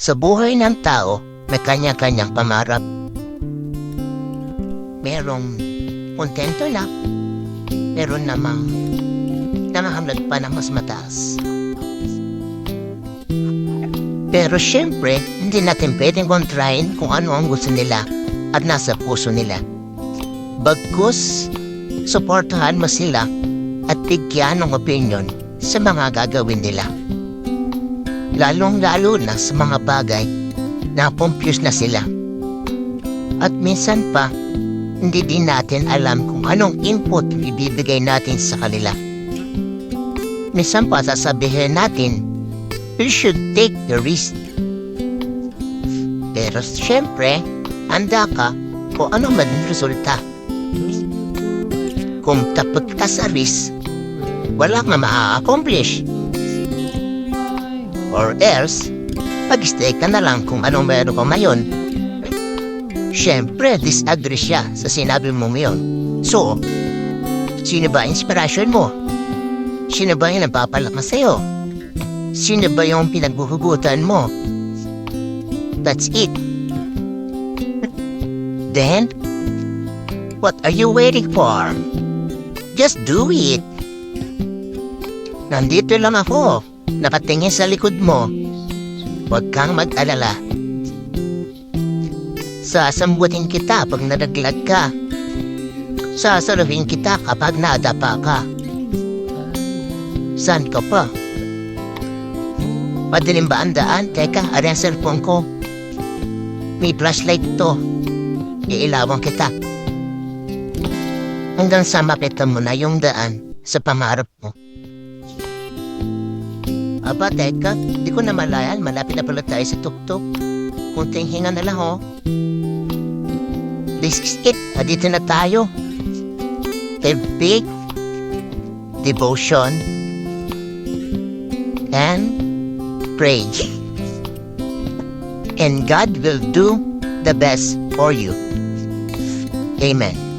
Sa buhay ng tao, may kanya-kanyang pangarap. Merong kontento na, meron namang nangahamlag pa ng mas mataas. Pero syempre, hindi natin pwedeng kontrahin kung ano ang gusto nila at nasa puso nila. Bagkus, suportahan mo sila at bigyan ng opinion sa mga gagawin nila. Lalong-lalo na sa mga bagay na confused na sila. At minsan pa, hindi din natin alam kung anong input ibibigay natin sa kanila. Minsan pa sasabihin natin, you should take the risk. Pero syempre, handa ka kung anong maging resulta. Kung tapos ka sa risk, wala kang ma-accomplish. Or else, pag-stay ka na lang kung anong meron ka ngayon. Syempre, disagree siya sa sinabi mo ngayon. So, sino ba inspirasyon mo? Sino ba yung nagpapalakas sa'yo? Sino ba yung pinagbuhugutan mo? That's it. Then, what are you waiting for? Just do it. Nandito lang ako, nakatingin sa likod mo. Huwag kang mag-alala. Sasambutin kita pag nadaglag ka. Sasaluhin kita kapag nadapa ka. Saan ka pa? Madilim ba ang daan? Teka, ari ang cellphone ko. May flashlight to. Iilawan kita. Hanggang sa makita mo na yung daan sa pangarap mo. Aba, teka, di ko na malayan. Malapit na pala tayo sa tuktok. Kunting hinga na lang, oh. This is it. Dito na tayo. A big devotion and pray. And God will do the best for you. Amen.